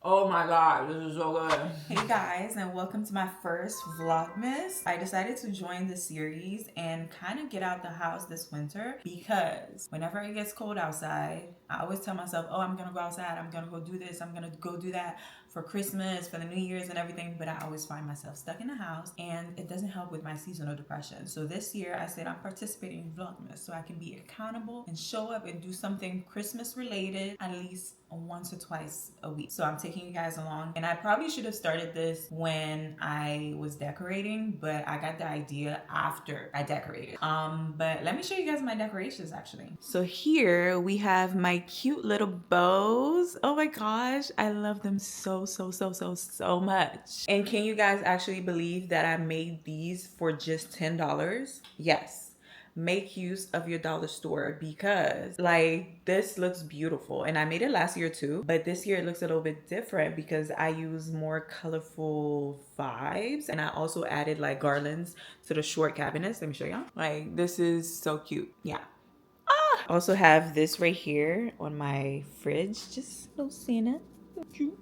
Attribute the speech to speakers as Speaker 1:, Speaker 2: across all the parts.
Speaker 1: Oh my god, this is so good.
Speaker 2: Hey guys, and welcome to my first Vlogmas. I decided to join the series and kind of get out the house this winter because whenever it gets cold outside, I always tell myself, oh, I'm gonna go outside, I'm gonna go do this, I'm gonna go do that for Christmas, for the New Year's and everything, but I always find myself stuck in the house and it doesn't help with my seasonal depression. So this year I said I'm participating in Vlogmas so I can be accountable and show up and do something Christmas related at least once or twice a week. So I'm taking you guys along, and I probably should have started this when I was decorating, but I got the idea after I decorated. But let me show you guys my decorations actually. So here we have my cute little bows. Oh my gosh, I love them so much. And can you guys actually believe that I made these for just $10? Yes. Make use of your dollar store because like this looks beautiful, and I made it last year too, but this year it looks a little bit different because I use more colorful vibes, and I also added like garlands to the short cabinets. Let me show y'all. Like this is so cute. Yeah. Also have this right here on my fridge, just a little Santa.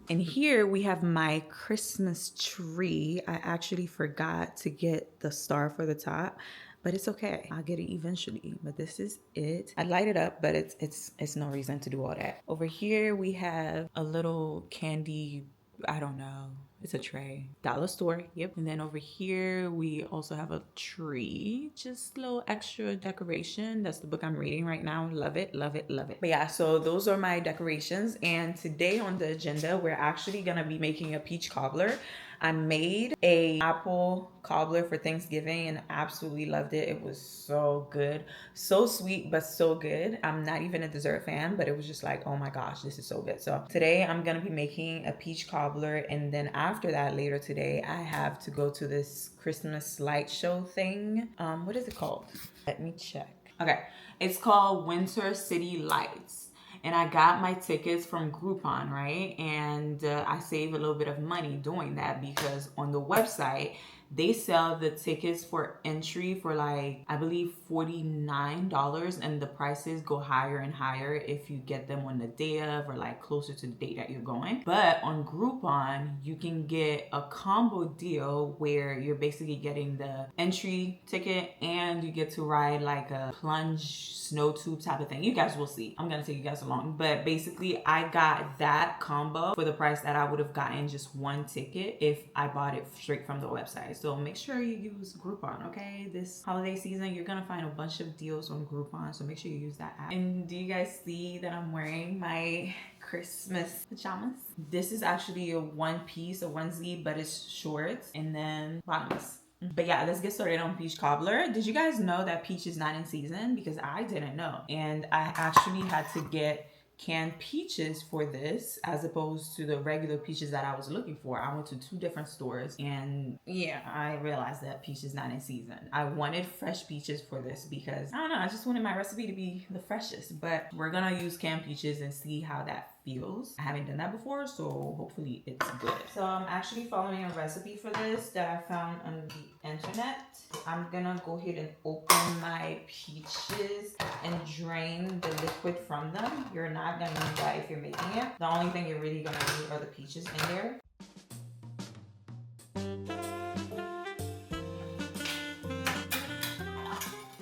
Speaker 2: And here we have my Christmas tree. I actually forgot to get the star for the top, but it's okay. I'll get it eventually. But this is it. I light it up, but it's no reason to do all that. Over here we have a little candy, I don't know. It's a tray. Dollar store, yep. And then over here, we also have a tree. Just a little extra decoration. That's the book I'm reading right now. Love it, love it, love it. But yeah, so those are my decorations. And today on the agenda, we're actually gonna be making a peach cobbler. I made a apple cobbler for Thanksgiving and absolutely loved it. It was so good. So sweet, but so good. I'm not even a dessert fan, but it was just like, oh my gosh, this is so good. So today I'm gonna be making a peach cobbler, and then after that, later today, I have to go to this Christmas light show thing. What is it called? Let me check. Okay, it's called Winter City Lights. And I got my tickets from Groupon, right? And I save a little bit of money doing that because on the website, they sell the tickets for entry for like, I believe $49, and the prices go higher and higher if you get them on the day of or like closer to the date that you're going. But on Groupon, you can get a combo deal where you're basically getting the entry ticket and you get to ride like a plunge snow tube type of thing. You guys will see. I'm gonna take you guys along. But basically, I got that combo for the price that I would have gotten just one ticket if I bought it straight from the website. So make sure you use Groupon, okay? This holiday season, you're gonna find a bunch of deals on Groupon, so make sure you use that app. And do you guys see that I'm wearing my Christmas pajamas? This is actually a one piece, a onesie, but it's shorts and then bottoms. But yeah, let's get started on peach cobbler. Did you guys know that peach is not in season? Because I didn't know. And I actually had to get canned peaches for this as opposed to the regular peaches that I was looking for. I went to two different stores and yeah, I realized that peach is not in season. I wanted fresh peaches for this because I don't know, I just wanted my recipe to be the freshest, but we're gonna use canned peaches and see how that feels. I haven't done that before, so hopefully it's good. So I'm actually following a recipe for this that I found on the internet. I'm gonna go ahead and open my peaches and drain the liquid from them. You're not gonna need that if you're making it. The only thing you're really gonna need are the peaches in there.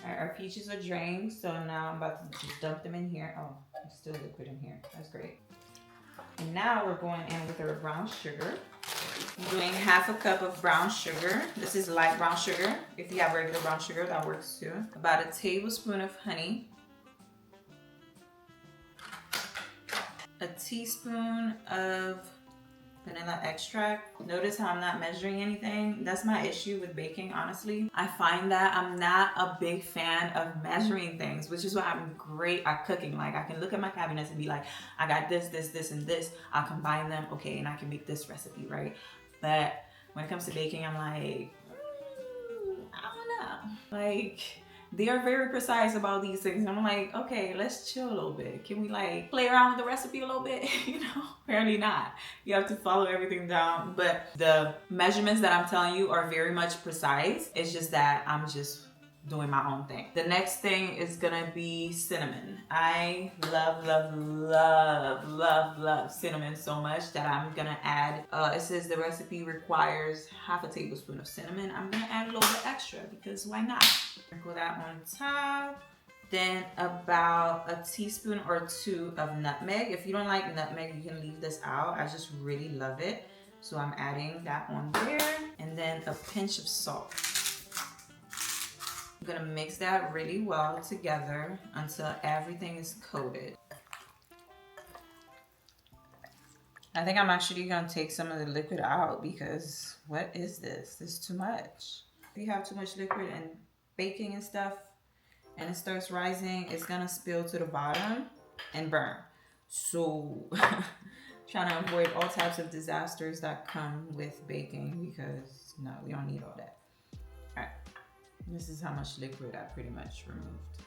Speaker 2: Alright, our peaches are drained, so now I'm about to just dump them in here. Oh, there's still liquid in here. That's great. And now we're going in with our brown sugar. I'm doing half a cup of brown sugar. This is light brown sugar. If you have regular brown sugar, that works too. About a tablespoon of honey. A teaspoon of vanilla extract. Notice how I'm not measuring anything. That's my issue with baking, honestly. I find that I'm not a big fan of measuring things, which is why I'm great at cooking. Like I can look at my cabinets and be like, I got this, this, this, and this. I'll combine them, okay, and I can make this recipe, right? But when it comes to baking, I'm like, I don't know. Like, they are very precise about these things. I'm like, okay, let's chill a little bit. Can we like play around with the recipe a little bit? You know, apparently not. You have to follow everything down. But the measurements that I'm telling you are very much precise. It's just that I'm just doing my own thing. The next thing is gonna be cinnamon. I love, love, love, love, love cinnamon so much that I'm gonna add, it says the recipe requires half a tablespoon of cinnamon. I'm gonna add a little bit extra because why not? Sprinkle that on top. Then about a teaspoon or 2 of nutmeg. If you don't like nutmeg, you can leave this out. I just really love it. So I'm adding that on there. And then a pinch of salt. I'm gonna mix that really well together until everything is coated. I think I'm actually gonna take some of the liquid out because what is this? This is too much. If you have too much liquid and baking and stuff, and it starts rising, it's gonna spill to the bottom and burn. So trying to avoid all types of disasters that come with baking because no, we don't need all that. All right, this is how much liquid I pretty much removed.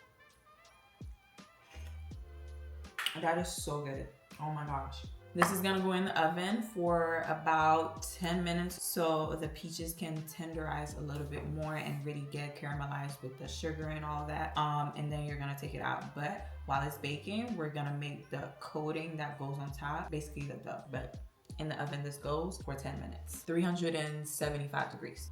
Speaker 2: That is so good. Oh my gosh. This is gonna go in the oven for about 10 minutes so the peaches can tenderize a little bit more and really get caramelized with the sugar and all that. And then you're gonna take it out. But while it's baking, we're gonna make the coating that goes on top, basically the dough. But in the oven, this goes for 10 minutes, 375 degrees.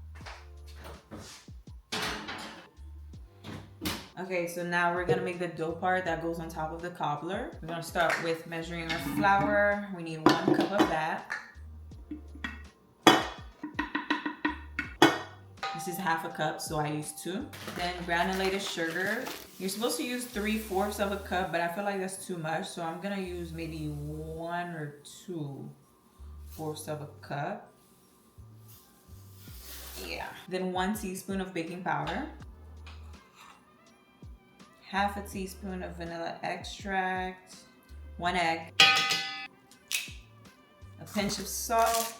Speaker 2: Okay, so now we're gonna make the dough part that goes on top of the cobbler. We're gonna start with measuring our flour. We need 1 cup of that. This is half a cup, so I use 2. Then granulated sugar. You're supposed to use 3/4 of a cup, but I feel like that's too much, so I'm gonna use maybe 1 or 2/4 of a cup. Yeah. Then 1 teaspoon of baking powder. Half a teaspoon of vanilla extract, 1 egg, a pinch of salt,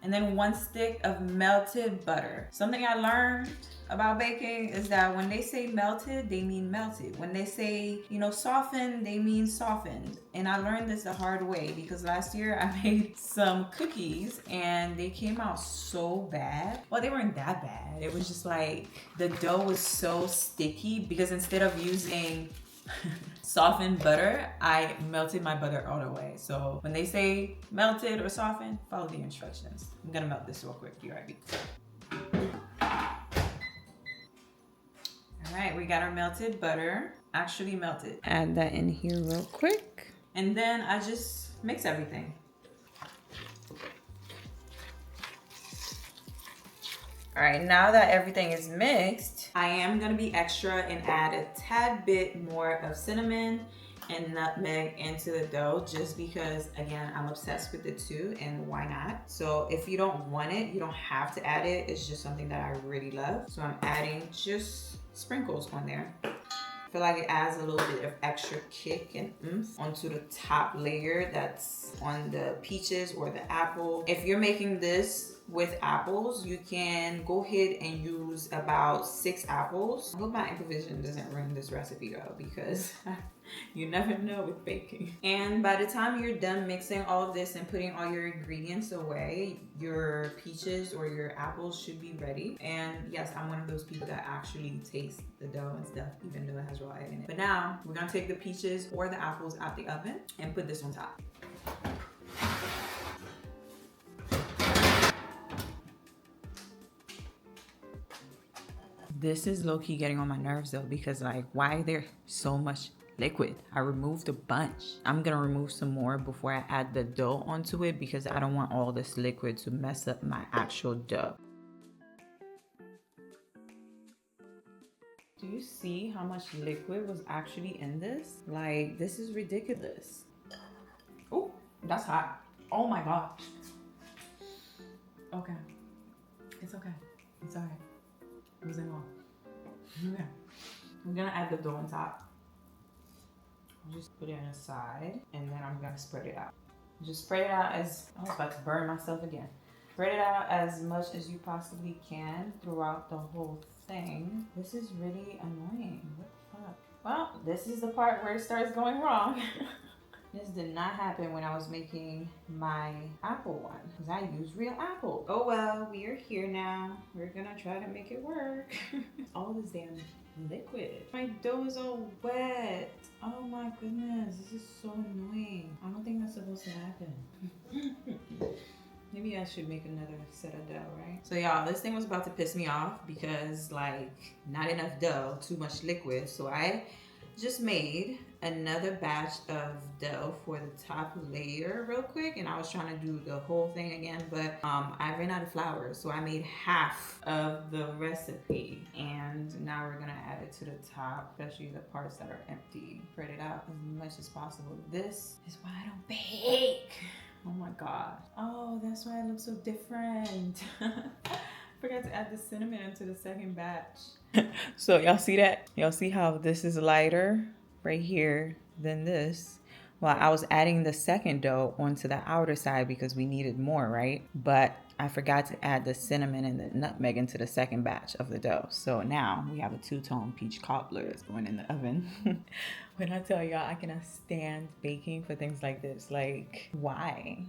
Speaker 2: and then 1 stick of melted butter. Something I learned about baking is that when they say melted, they mean melted. When they say, you know, softened, they mean softened. And I learned this the hard way because last year I made some cookies and they came out so bad. Well, they weren't that bad. It was just like the dough was so sticky because instead of using softened butter, I melted my butter all the way. So when they say melted or softened, follow the instructions. I'm gonna melt this real quick. Be right back. All right, we got our melted butter, actually melted. Add that in here real quick. And then I just mix everything. All right, now that everything is mixed, I am gonna be extra and add a tad bit more of cinnamon and nutmeg into the dough just because, again, I'm obsessed with the 2 and why not? So if you don't want it, you don't have to add it. It's just something that I really love. So I'm adding just sprinkles on there. I feel like it adds a little bit of extra kick and oomph onto the top layer that's on the peaches or the apple. If you're making this with apples, you can go ahead and use about 6 apples. I hope my improvisation doesn't ruin this recipe though, because you never know with baking. And by the time you're done mixing all of this and putting all your ingredients away, your peaches or your apples should be ready. And yes, I'm one of those people that actually taste the dough and stuff, even though it has raw egg in it. But now we're gonna take the peaches or the apples out the oven and put this on top. This is low-key getting on my nerves though, because like, why is there so much liquid? I removed a bunch. I'm gonna remove some more before I add the dough onto it because I don't want all this liquid to mess up my actual dough. Do you see how much liquid was actually in this? Like, this is ridiculous. Oh, that's hot. Oh my gosh. Okay, it's okay. It's all right. Losing all. Okay. I'm gonna add the dough on top. Just put it on the side and then I'm gonna spread it out. Just spread it out as, I was about to burn myself again. Spread it out as much as you possibly can throughout the whole thing. This is really annoying. What the fuck? Well, this is the part where it starts going wrong. This did not happen when I was making my apple one because I use real apple. Oh well, we are here now. We're gonna try to make it work. All this damn liquid. My dough is all wet. Oh my goodness, this is so annoying. I don't think that's supposed to happen. Maybe I should make another set of dough, right? So y'all, this thing was about to piss me off because like not enough dough, too much liquid. So I just made another batch of dough for the top layer real quick, and I was trying to do the whole thing again, but I ran out of flour, so I made half of the recipe, and now we're gonna add it to the top, especially the parts that are empty. Spread it out as much as possible. This is why I don't bake. Oh my god. Oh, that's why it looks so different. Forgot to add the cinnamon into the second batch. So y'all see that? Y'all see how this is lighter right here than this? Well, I was adding the second dough onto the outer side because we needed more, right? But I forgot to add the cinnamon and the nutmeg into the second batch of the dough. So now we have a two-tone peach cobbler that's going in the oven. When I tell y'all I cannot stand baking for things like this, like why?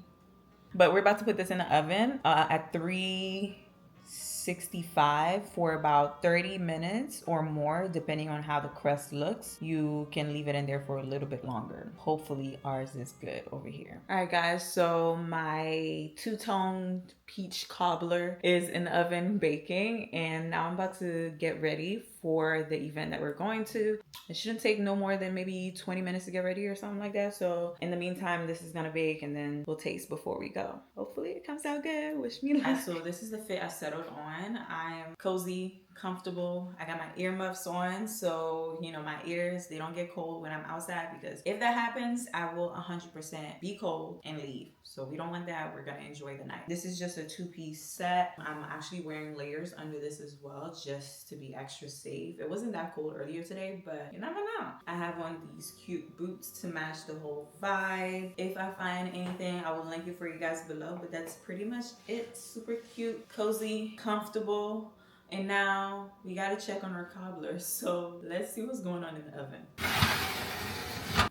Speaker 2: But we're about to put this in the oven at 365 for about 30 minutes or more, depending on how the crust looks. You can leave it in there for a little bit longer. Hopefully ours is good over here. All right guys, so my two-tone peach cobbler is in the oven baking, and now I'm about to get ready for the event that we're going to. It shouldn't take no more than maybe 20 minutes to get ready or something like that. So in the meantime, this is gonna bake and then we'll taste before we go. Hopefully it comes out good. Wish me luck. So this is the fit I settled on. I am cozy, comfortable. I got my earmuffs on, so you know my ears, they don't get cold when I'm outside, because if that happens, I will 100% be cold and leave. So we don't want that. We're gonna enjoy the night. This is just a two-piece set. I'm actually wearing layers under this as well, just to be extra safe. It wasn't that cold earlier today, but you never know. I have on these cute boots to match the whole vibe. If I find anything, I will link it for you guys below, but that's pretty much it. Super cute, cozy, comfortable. And now we gotta check on our cobbler. So let's see what's going on in the oven.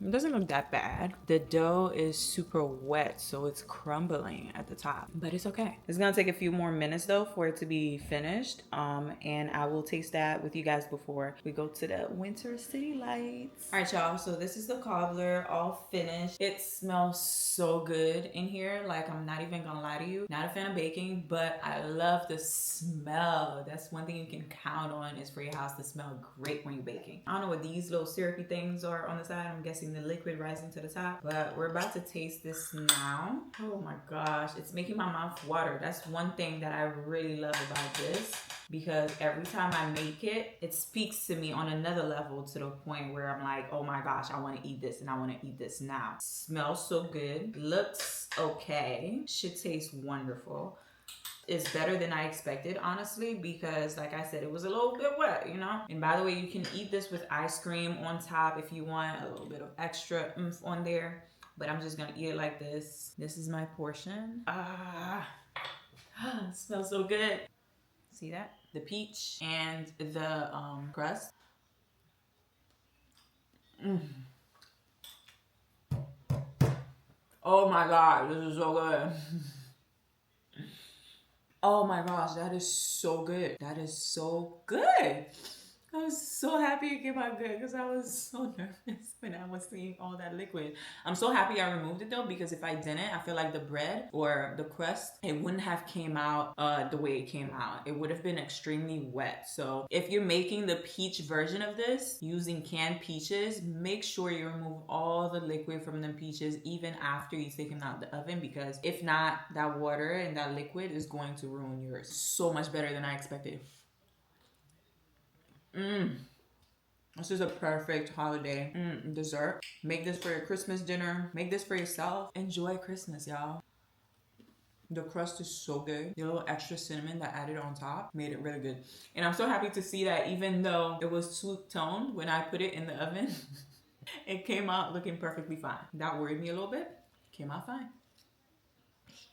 Speaker 2: It doesn't look that bad. The dough is super wet, so it's crumbling at the top, but it's okay. It's gonna take a few more minutes though for it to be finished. And I will taste that with you guys before we go to the winter city lights. All right, y'all, so this is the cobbler all finished. It smells so good in here. Like, I'm not even gonna lie to you. Not a fan of baking, but I love the smell. That's one thing you can count on, is for your house to smell great when you're baking. I don't know what these little syrupy things are on the side. I'm guessing the liquid rising to the top, but we're about to taste this now. Oh my gosh, it's making my mouth water. That's one thing that I really love about this, because every time I make it, it speaks to me on another level, to the point where I'm like, oh my gosh, I want to eat this, and I want to eat this now. Smells so good, looks okay, should taste wonderful. It's better than I expected, honestly, because like I said, it was a little bit wet, you know? And by the way, you can eat this with ice cream on top if you want a little bit of extra oomph on there, but I'm just gonna eat it like this. This is my portion. It smells so good. See that? The peach and the crust. Oh my God, this is so good. Oh my gosh, that is so good. That is so good. I was so happy it came out good, because I was so nervous when I was seeing all that liquid. I'm so happy I removed it though, because if I didn't, I feel like the bread or the crust, it wouldn't have came out the way it came out. It would have been extremely wet. So if you're making the peach version of this using canned peaches, make sure you remove all the liquid from the peaches even after you take them out of the oven, because if not, that water and that liquid is going to ruin yours. So much better than I expected. This is a perfect holiday dessert. Make this for your Christmas dinner. Make this for yourself. Enjoy Christmas, y'all. The crust is so good. The little extra cinnamon that added on top made it really good. And I'm so happy to see that even though it was two-toned when I put it in the oven, it came out looking perfectly fine. That worried me a little bit. Came out fine.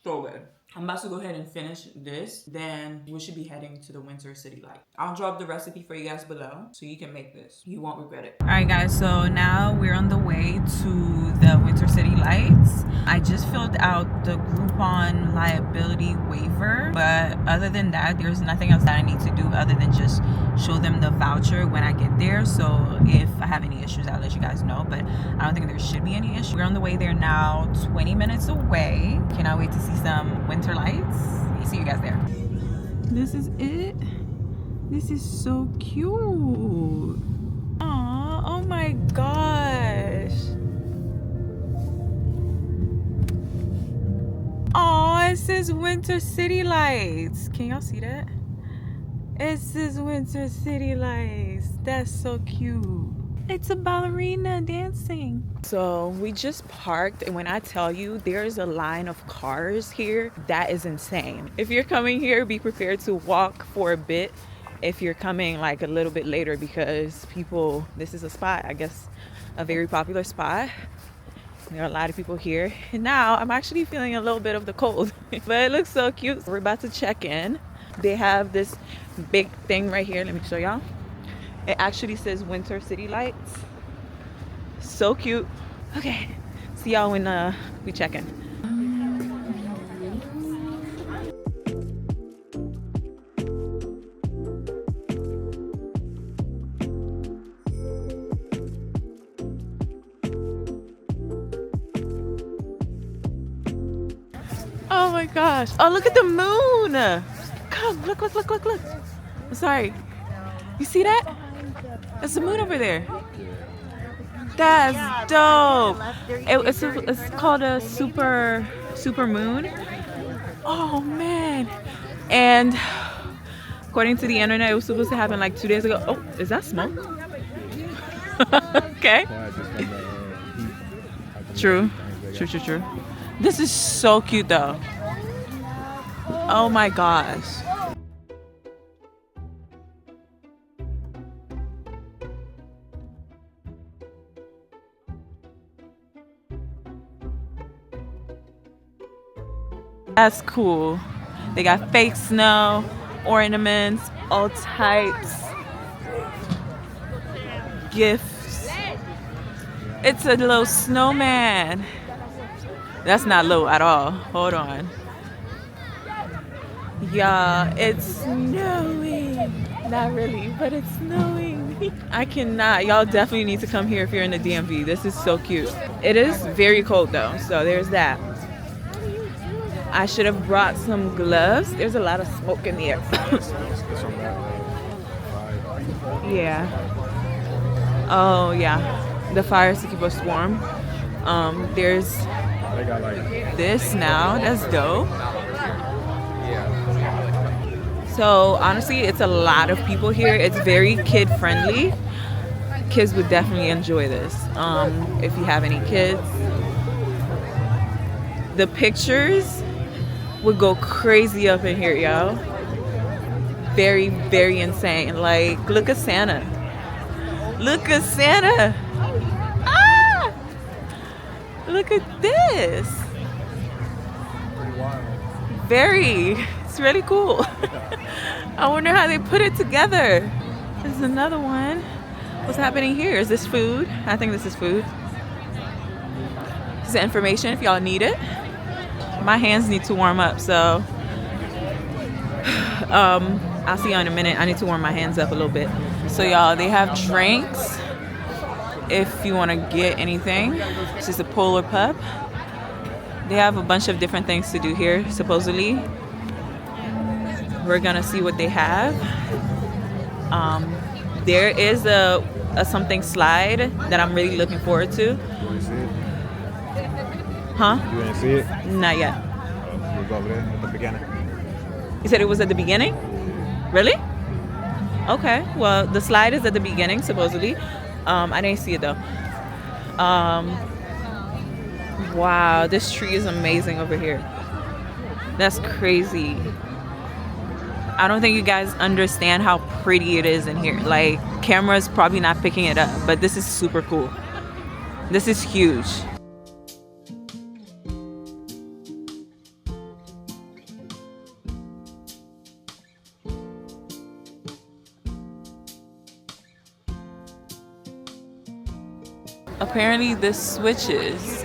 Speaker 2: So good. I'm about to go ahead and finish this, then we should be heading to the winter city light. I'll drop the recipe for you guys below so you can make this. You won't regret it. All right guys, so now we're on the way to the the Winter City Lights. I just filled out the Groupon liability waiver, but other than that, there's nothing else that I need to do other than just show them the voucher when I get there. So if I have any issues, I'll let you guys know, but I don't think there should be any issue. We're on the way there now, 20 minutes away. Cannot wait to see some winter lights. See you guys there. This is it. This is so cute. Aw, oh my gosh. Aw, it says Winter City Lights. Can y'all see that? It says Winter City Lights. That's so cute. It's a ballerina dancing. So we just parked, and when I tell you there's a line of cars here, that is insane. If you're coming here, be prepared to walk for a bit if you're coming like a little bit later, because people, this is a spot, I guess a very popular spot. There are a lot of people here, and now I'm actually feeling a little bit of the cold but it looks so cute. We're about to check in. They have this big thing right here. Let me show y'all. It actually says Winter City Lights. So cute. Okay, see y'all when we check in. Oh my gosh. Oh, look at the moon. Come, look, look, look, look, look. I'm sorry. You see that? That's the moon over there. That's dope. It's called a super moon. Oh man. And according to the internet, it was supposed to happen like 2 days ago. Oh, is that smoke? Okay. True. This is so cute though. Oh my gosh. That's cool. They got fake snow, ornaments, all types, gifts. It's a little snowman. That's not low at all. Hold on. Yeah, it's snowing. Not really, but it's snowing. I cannot. Y'all definitely need to come here if you're in the DMV. This is so cute. It is very cold though, so there's that. I should have brought some gloves. There's a lot of smoke in the air. Yeah. Oh yeah. The fires to keep us warm. There's this now. That's dope. So honestly, it's a lot of people here. It's very kid friendly. Kids would definitely enjoy this. If you have any kids, the pictures would go crazy up in here, y'all. Very, very insane. Like, look at Santa. Look at Santa. Ah! Look at this. Very. It's really cool. I wonder how they put it together. There's another one. What's happening here? Is this food? I think this is food. This is information if y'all need it. My hands need to warm up, so I'll see you in a minute. I need to warm my hands up a little bit. So y'all, they have drinks if you want to get anything. This is a Polar Pub. They have a bunch of different things to do here, supposedly. We're gonna see what they have. There is a something slide that I'm really looking forward to. Huh?
Speaker 3: You didn't see it?
Speaker 2: Not yet.
Speaker 3: It was over there at the beginning.
Speaker 2: You said it was at the beginning? Really? Okay. Well, the slide is at the beginning, supposedly. I didn't see it though. Wow, this tree is amazing over here. That's crazy. I don't think you guys understand how pretty it is in here. Like, camera's probably not picking it up, but this is super cool. This is huge. Apparently this switches.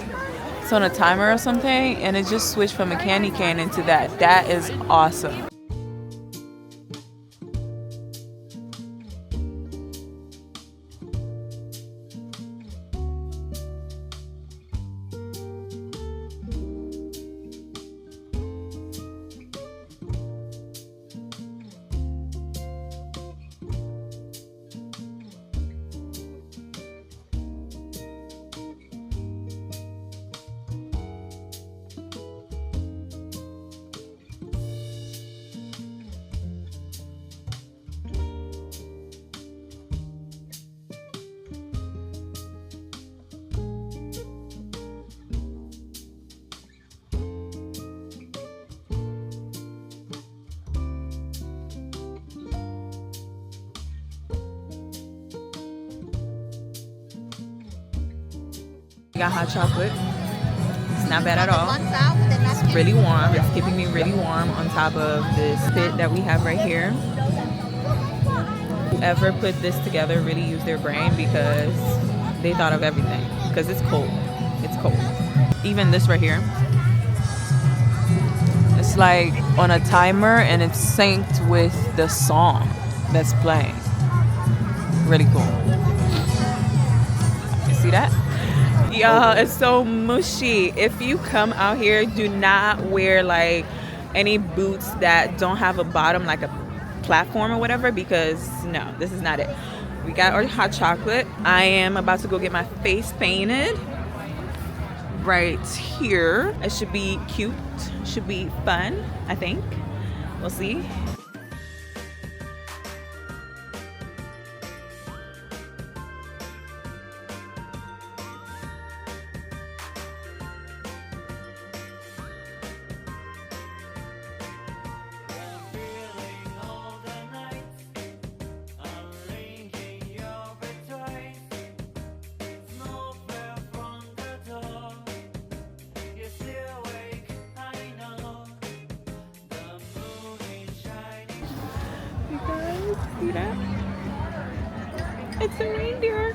Speaker 2: It's on a timer or something, and it just switched from a candy cane into that. That is awesome. Got hot chocolate. It's not bad at all. It's really warm. It's keeping me really warm on top of this pit that we have right here. Whoever put this together really used their brain because they thought of everything. Because it's cold. It's cold. Even this right here. It's like on a timer and it's synced with the song that's playing. Really cool. You see that? Y'all, it's so mushy. If you come out here, do not wear like any boots that don't have a bottom, like a platform or whatever, because no, this is not it. We got our hot chocolate. I am about to go get my face painted right here. It should be cute, should be fun, I think. We'll see. See that? It's a reindeer.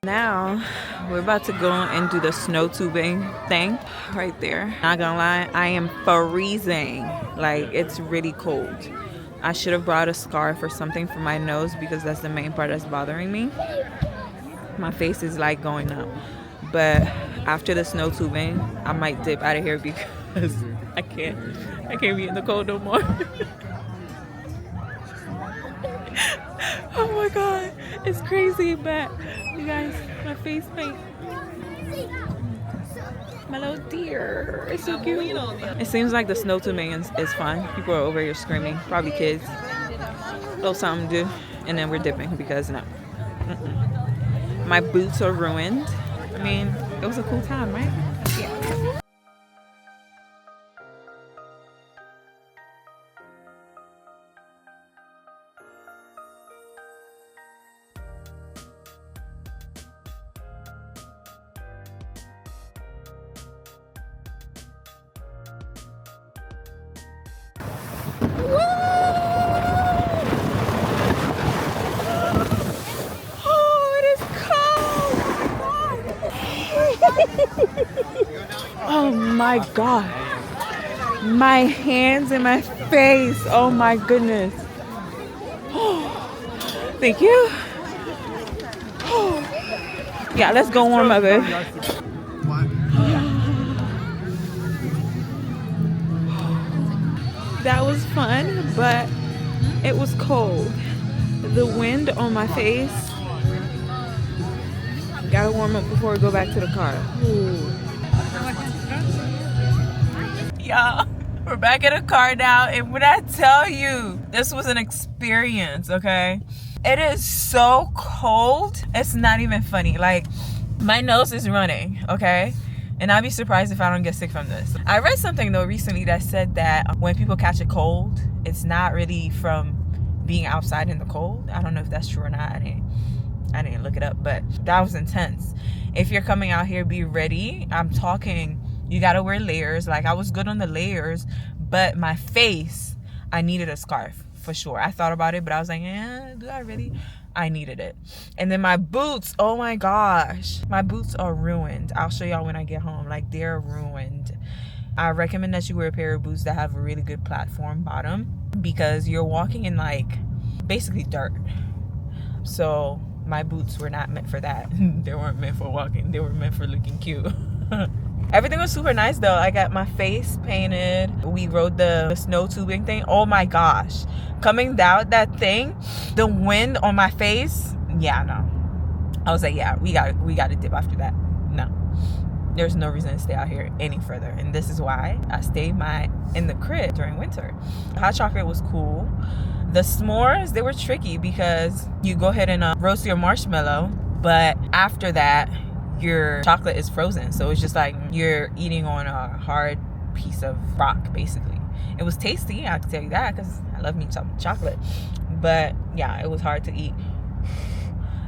Speaker 2: Now we're about to go and do the snow tubing thing right there. Not gonna lie, I am freezing. Like, it's really cold. I should have brought a scarf or something for my nose because that's the main part that's bothering me. My face is like going up. But after the snow tubing, I might dip out of here because I can't be in the cold no more. Oh my god, it's crazy, but you guys, my face paint. My little deer, it's so cute. It seems like the snow tubing is fun. People are over here screaming, probably kids. A little something to do, and then we're dipping because no. My boots are ruined. I mean, it was a cool time, right? Yeah. Oh my god, my hands and my face, oh my goodness. Thank you. Yeah, let's go warm up, babe. That was fun, but it was cold. The wind on my face. Gotta warm up before we go back to the car. Y'all, we're back in the car now, and when I tell you, this was an experience, okay? It is so cold, it's not even funny. Like, my nose is running, okay? And I'd be surprised if I don't get sick from this. I read something though recently that said that when people catch a cold, it's not really from being outside in the cold. I don't know if that's true or not. I didn't look it up, but that was intense. If you're coming out here, be ready. I'm talking You gotta wear layers. Like, I was good on the layers, but my face, I needed a scarf for sure. I thought about it, but I was like, do I really? I needed it. And then my boots, oh my gosh, my boots are ruined. I'll show y'all when I get home. Like, they're ruined. I recommend that you wear a pair of boots that have a really good platform bottom, because you're walking in like basically dirt. So my boots were not meant for that. They weren't meant for walking. They were meant for looking cute. Everything was super nice though. I got my face painted. We rode the snow tubing thing. Oh my gosh. Coming down that thing, the wind on my face. Yeah, no. I was like, yeah, we got to dip after that. No. There's no reason to stay out here any further. And this is why I stayed in the crib during winter. Hot chocolate was cool. The s'mores, they were tricky because you go ahead and roast your marshmallow, but after that, your chocolate is frozen. So it's just like you're eating on a hard piece of rock, basically. It was tasty, I can tell you that, because I love me some chocolate. But yeah, it was hard to eat.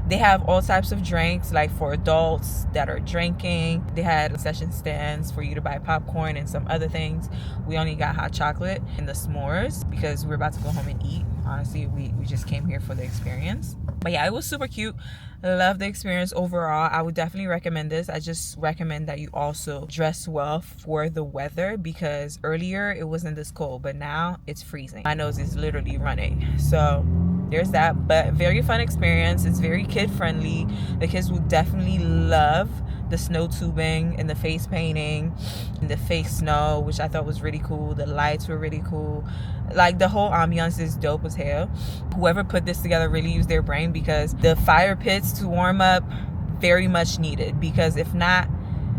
Speaker 2: They have all types of drinks, like for adults that are drinking. They had concession stands for you to buy popcorn and some other things. We only got hot chocolate and the s'mores because we were about to go home and eat. Honestly, we just came here for the experience. But yeah, it was super cute. I love the experience overall. I would definitely recommend this. I just recommend that you also dress well for the weather, because earlier it wasn't this cold, but now it's freezing. My nose is literally running. So there's that. But very fun experience. It's very kid friendly. The kids will definitely love the snow tubing and the face painting and the fake snow, which I thought was really cool. The lights were really cool. Like, the whole ambiance is dope as hell. Whoever put this together really used their brain, because the fire pits to warm up, very much needed, because if not,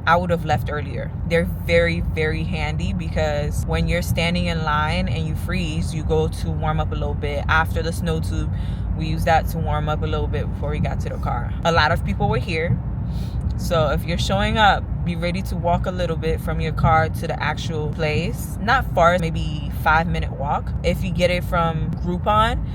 Speaker 2: I would have left earlier. They're very, very handy, because when you're standing in line and you freeze, you go to warm up a little bit. After the snow tube, we used that to warm up a little bit before we got to the car. A lot of people were here. So if you're showing up, be ready to walk a little bit from your car to the actual place. Not far, maybe 5-minute walk. If you get it from Groupon,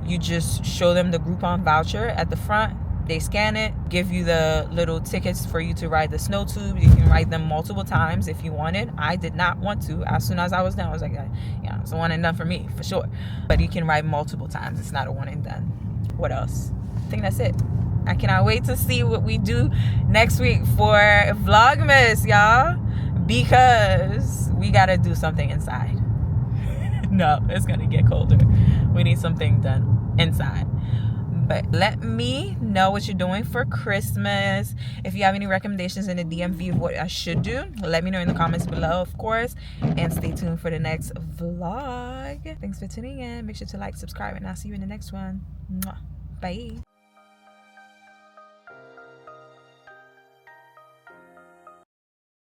Speaker 2: you just show them the Groupon voucher at the front. They scan it, give you the little tickets for you to ride the snow tube. You can ride them multiple times if you wanted. I did not want to. As soon as I was done, I was like, yeah, it's a one and done for me, for sure. But you can ride multiple times. It's not a one and done. What else? I think that's it. I cannot wait to see what we do next week for Vlogmas, y'all, because we got to do something inside. No, it's going to get colder. We need something done inside. But let me know what you're doing for Christmas. If you have any recommendations in the DMV of what I should do, let me know in the comments below, of course. And stay tuned for the next vlog. Thanks for tuning in. Make sure to like, subscribe, and I'll see you in the next one. Mwah. Bye.